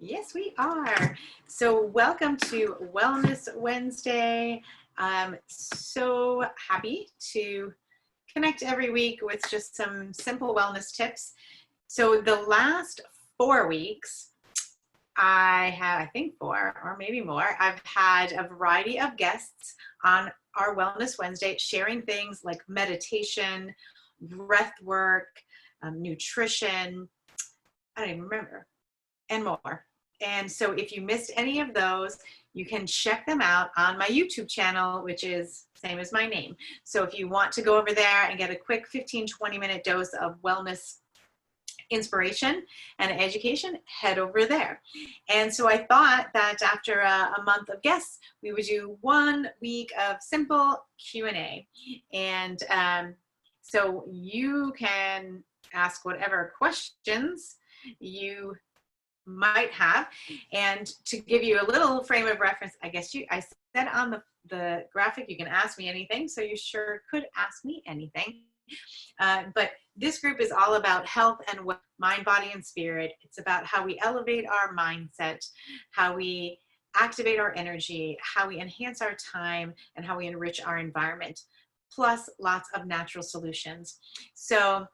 Yes, we are. So welcome to Wellness Wednesday. I'm so happy to connect every week with just some simple wellness tips. So the last 4 weeks, I think 4 or maybe more, I've had a variety of guests on our Wellness Wednesday sharing things like meditation, breath work, nutrition, I don't even remember, and more. And so if you missed any of those, you can check them out on my YouTube channel, which is same as my name. So if you want to go over there and get a quick 15-20 minute dose of wellness inspiration and education, head over there. And so I thought that after a month of guests, we would do 1 week of simple Q&A. And so you can ask whatever questions you might have. And to give you a little frame of reference, I said on the graphic, you can ask me anything, so you sure could ask me anything. But this group is all about health and mind, body, and spirit. It's about how we elevate our mindset, how we activate our energy, how we enhance our time, and how we enrich our environment, plus lots of natural solutions. So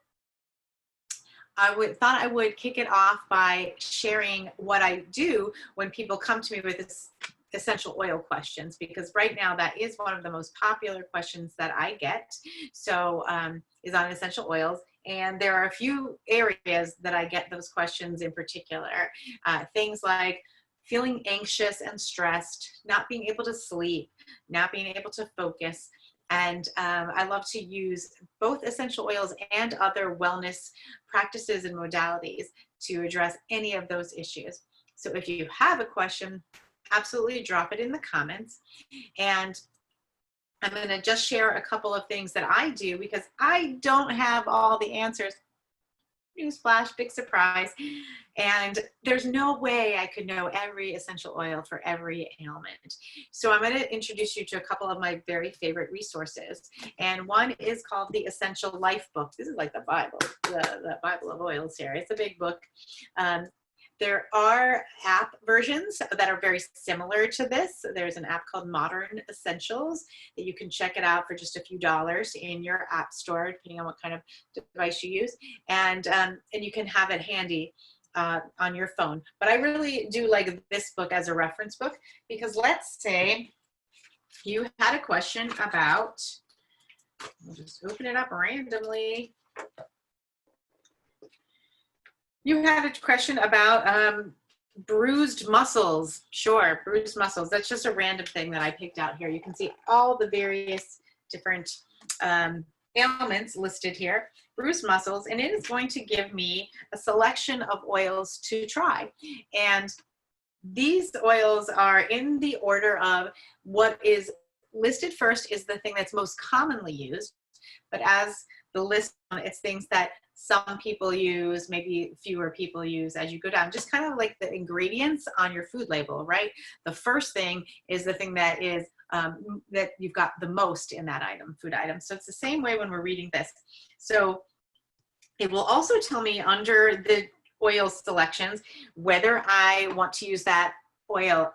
thought I would kick it off by sharing what I do when people come to me with this essential oil questions, because right now that is one of the most popular questions that I get. So is on essential oils. And there are a few areas that I get those questions in particular. Things like feeling anxious and stressed, not being able to sleep, not being able to focus. And I love to use both essential oils and other wellness practices and modalities to address any of those issues. So if you have a question, absolutely drop it in the comments. And I'm going to just share a couple of things that I do because I don't have all the answers. Newsflash, big surprise. And there's no way I could know every essential oil for every ailment. So I'm going to introduce you to a couple of my very favorite resources. And one is called the Essential Life Book. This is like the Bible, the Bible of oils here. It's a big book. There are app versions that are very similar to this. There's an app called Modern Essentials that you can check it out for just a few dollars in your app store, depending on what kind of device you use. And you can have it handy on your phone. But I really do like this book as a reference book, because let's say you had a question about, we'll just open it up randomly. You had a question about bruised muscles. Sure, bruised muscles. That's just a random thing that I picked out here. You can see all the various different ailments listed here. Bruised muscles, and it is going to give me a selection of oils to try. And these oils are in the order of what is listed first is the thing that's most commonly used. But as the list, it's things that some people use, maybe fewer people use as you go down, just kind of like the ingredients on your food label, right? The first thing is the thing that is that you've got the most in that item, food item. So it's the same way when we're reading this. So it will also tell me under the oil selections whether I want to use that oil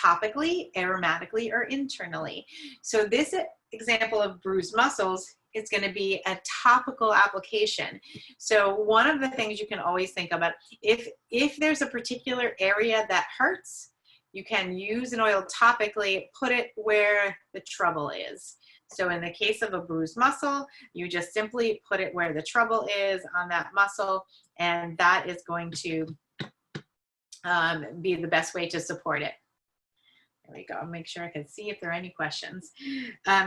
topically, aromatically, or internally. So this example of bruised muscles, it's going to be a topical application. So one of the things you can always think about, if there's a particular area that hurts, you can use an oil topically, put it where the trouble is. So in the case of a bruised muscle, you just simply put it where the trouble is on that muscle, and that is going to be the best way to support it. There we go. I'll make sure I can see if there are any questions.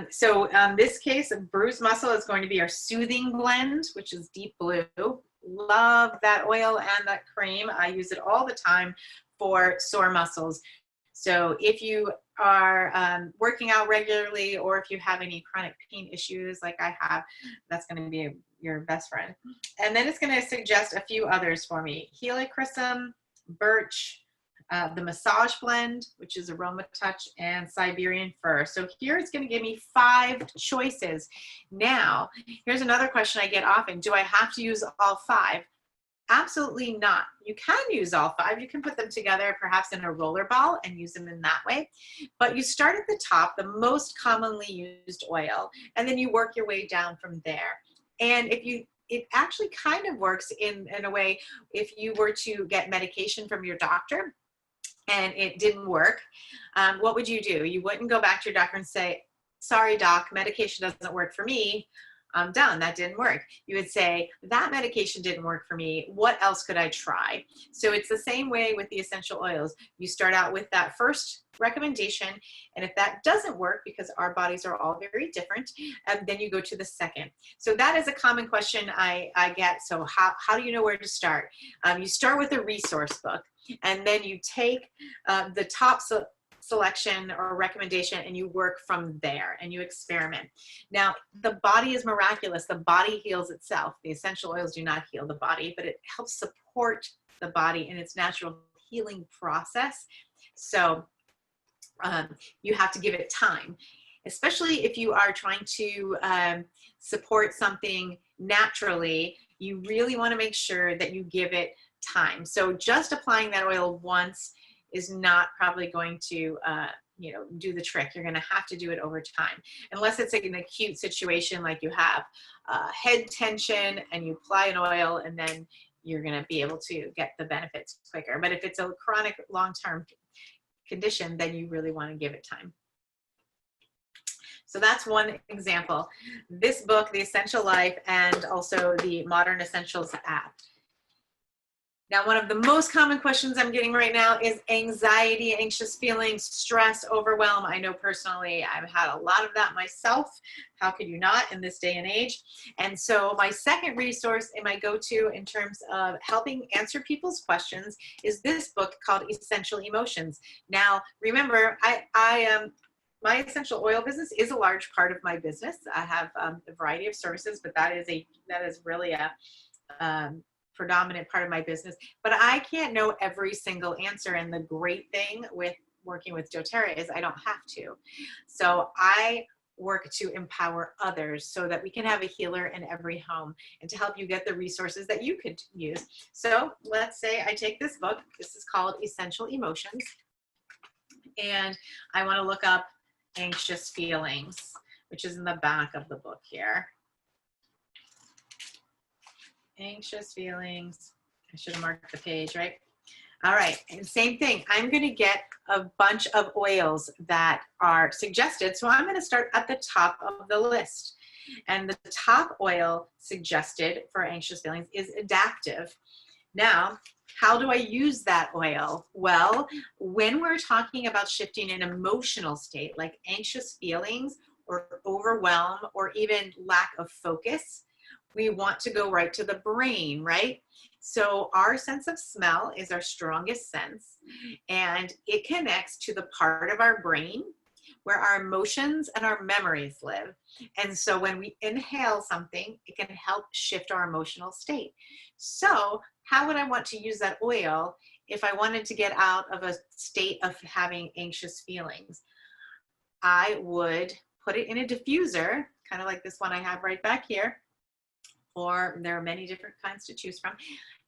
So in this case, a bruised muscle is going to be our soothing blend, which is deep blue. Love that oil and that cream. I use it all the time for sore muscles. So if you are working out regularly, or if you have any chronic pain issues like I have, that's going to be your best friend. And then it's going to suggest a few others for me. Helichrysum, birch, the massage blend, which is aroma touch, and Siberian fir. So here it's going to give me 5 choices. Now, here's another question I get often. Do I have to use all 5? Absolutely not. You can use all 5. You can put them together perhaps in a roller ball and use them in that way. But you start at the top, the most commonly used oil, and then you work your way down from there. And it actually kind of works in a way, if you were to get medication from your doctor and it didn't work, what would you do? You wouldn't go back to your doctor and say, sorry, doc, medication doesn't work for me. I'm done. That didn't work. You would say, that medication didn't work for me. What else could I try? So it's the same way with the essential oils. You start out with that first recommendation, and if that doesn't work, because our bodies are all very different, then you go to the second. So that is a common question I get. So how do you know where to start? You start with a resource book, and then you take the top selection or recommendation and you work from there and you experiment. Now, the body is miraculous. The body heals itself. The essential oils do not heal the body, but it helps support the body in its natural healing process. So you have to give it time, especially if you are trying to support something naturally. You really want to make sure that you give it time. So just applying that oil once is not probably going to do the trick. You're going to have to do it over time, unless it's like an acute situation, like you have head tension and you apply an oil, and then you're going to be able to get the benefits quicker. But if it's a chronic long-term condition, then you really want to give it time. So that's one example. This book, The Essential Life, and also the Modern Essentials app. Now, one of the most common questions I'm getting right now is anxiety, anxious feelings, stress, overwhelm. I know personally I've had a lot of that myself. How could you not in this day and age? And so my second resource and my go-to in terms of helping answer people's questions is this book called Essential Emotions. Now, remember, my essential oil business is a large part of my business. I have a variety of services, but that is really a predominant part of my business. But I can't know every single answer. And the great thing with working with doTERRA is I don't have to. So I work to empower others so that we can have a healer in every home and to help you get the resources that you could use. So let's say I take this book. This is called Essential Emotions. And I want to look up anxious feelings, which is in the back of the book here. Anxious feelings. I should have marked the page, right? All right, and same thing. I'm going to get a bunch of oils that are suggested. So I'm going to start at the top of the list. And the top oil suggested for anxious feelings is Adaptive. Now, how do I use that oil? Well, when we're talking about shifting an emotional state like anxious feelings or overwhelm or even lack of focus, we want to go right to the brain, right? So our sense of smell is our strongest sense, and it connects to the part of our brain where our emotions and our memories live. And so when we inhale something, it can help shift our emotional state. So how would I want to use that oil if I wanted to get out of a state of having anxious feelings? I would put it in a diffuser, kind of like this one I have right back here, or there are many different kinds to choose from.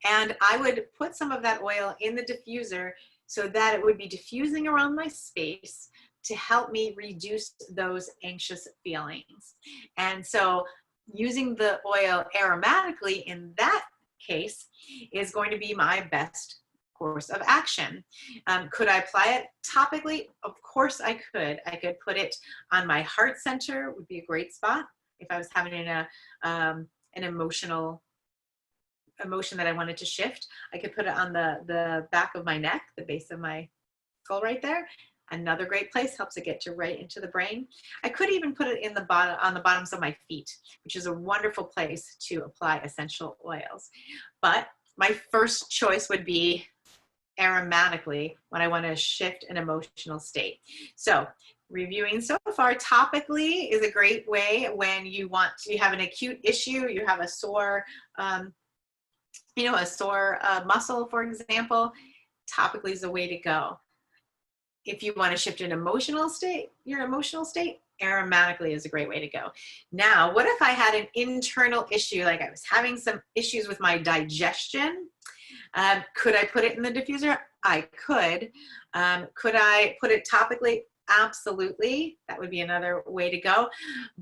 And I would put some of that oil in the diffuser so that it would be diffusing around my space to help me reduce those anxious feelings. And so using the oil aromatically in that case is going to be my best course of action. Could I apply it topically? Of course I could. I could put it on my heart center, would be a great spot if I was having an emotion that I wanted to shift. I could put it on the back of my neck, the base of my skull right there. Another great place, helps it get right into the brain. I could even put it in the bottom, on the bottoms of my feet, which is a wonderful place to apply essential oils. But my first choice would be aromatically when I want to shift an emotional state. So reviewing so far, topically is a great way when you have an acute issue, you have a sore, muscle, for example. Topically is the way to go. If you want to shift an emotional state, your emotional state, aromatically is a great way to go. Now, what if I had an internal issue, like I was having some issues with my digestion? Could I put it in the diffuser? I could. Could I put it topically? Absolutely. That would be another way to go.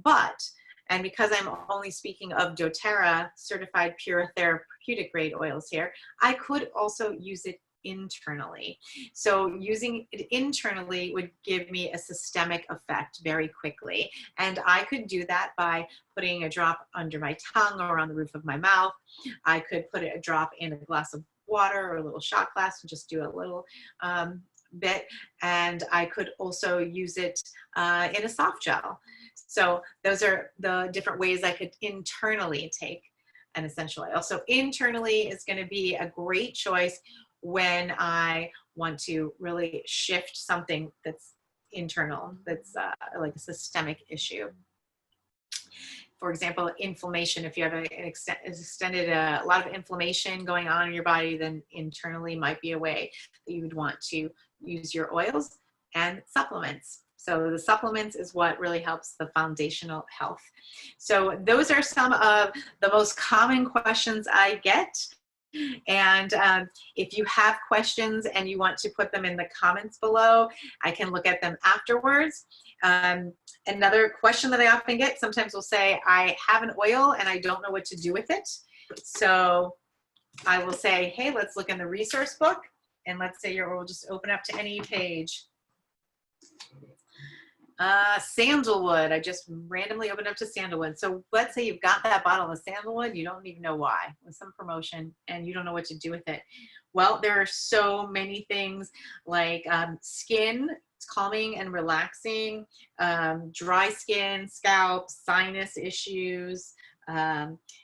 But, and because I'm only speaking of doTERRA certified pure therapeutic grade oils here, I could also use it internally. So using it internally would give me a systemic effect very quickly. And I could do that by putting a drop under my tongue or on the roof of my mouth. I could put a drop in a glass of water or a little shot glass and just do a little bit. And I could also use it in a soft gel. So those are the different ways I could internally take an essential oil. So internally is going to be a great choice when I want to really shift something that's internal, that's like a systemic issue. For example, inflammation. If you have a lot of inflammation going on in your body, then internally might be a way that you would want to use your oils and supplements. So the supplements is what really helps the foundational health. So those are some of the most common questions I get. And if you have questions and you want to put them in the comments below, I can look at them afterwards. Another question that I often get, sometimes will say, I have an oil and I don't know what to do with it. So I will say, hey, let's look in the resource book. And let's say we'll just open up to any page. Sandalwood. I just randomly opened up to sandalwood. So let's say you've got that bottle of sandalwood, you don't even know why, with some promotion, and you don't know what to do with it. Well, there are so many things like skin, it's calming and relaxing, dry skin, scalp, sinus issues.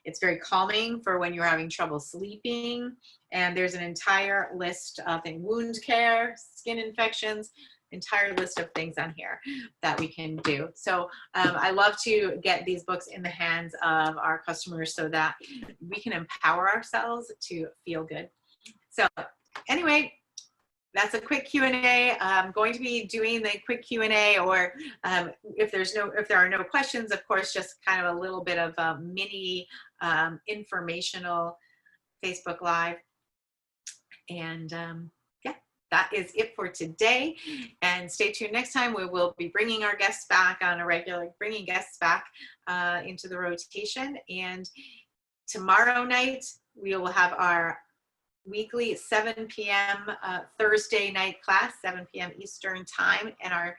It's very calming for when you're having trouble sleeping. And there's an entire list of wound care, skin infections, entire list of things on here that we can do. So I love to get these books in the hands of our customers so that we can empower ourselves to feel good. So anyway, that's a quick Q&A. I'm going to be doing the quick Q&A, or if there are no questions, of course, just kind of a little bit of a mini informational Facebook Live. And yeah, that is it for today. And stay tuned next time. We will be bringing our guests back on a regular, bringing guests back into the rotation. And tomorrow night, we will have our weekly 7 p.m. Thursday night class, 7 p.m. Eastern time. And our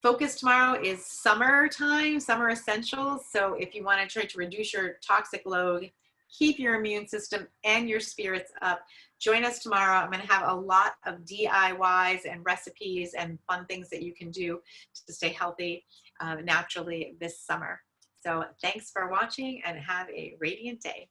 focus tomorrow is summertime, summer essentials. So if you want to try to reduce your toxic load, keep your immune system and your spirits up, join us tomorrow. I'm going to have a lot of DIYs and recipes and fun things that you can do to stay healthy naturally this summer. So thanks for watching and have a radiant day.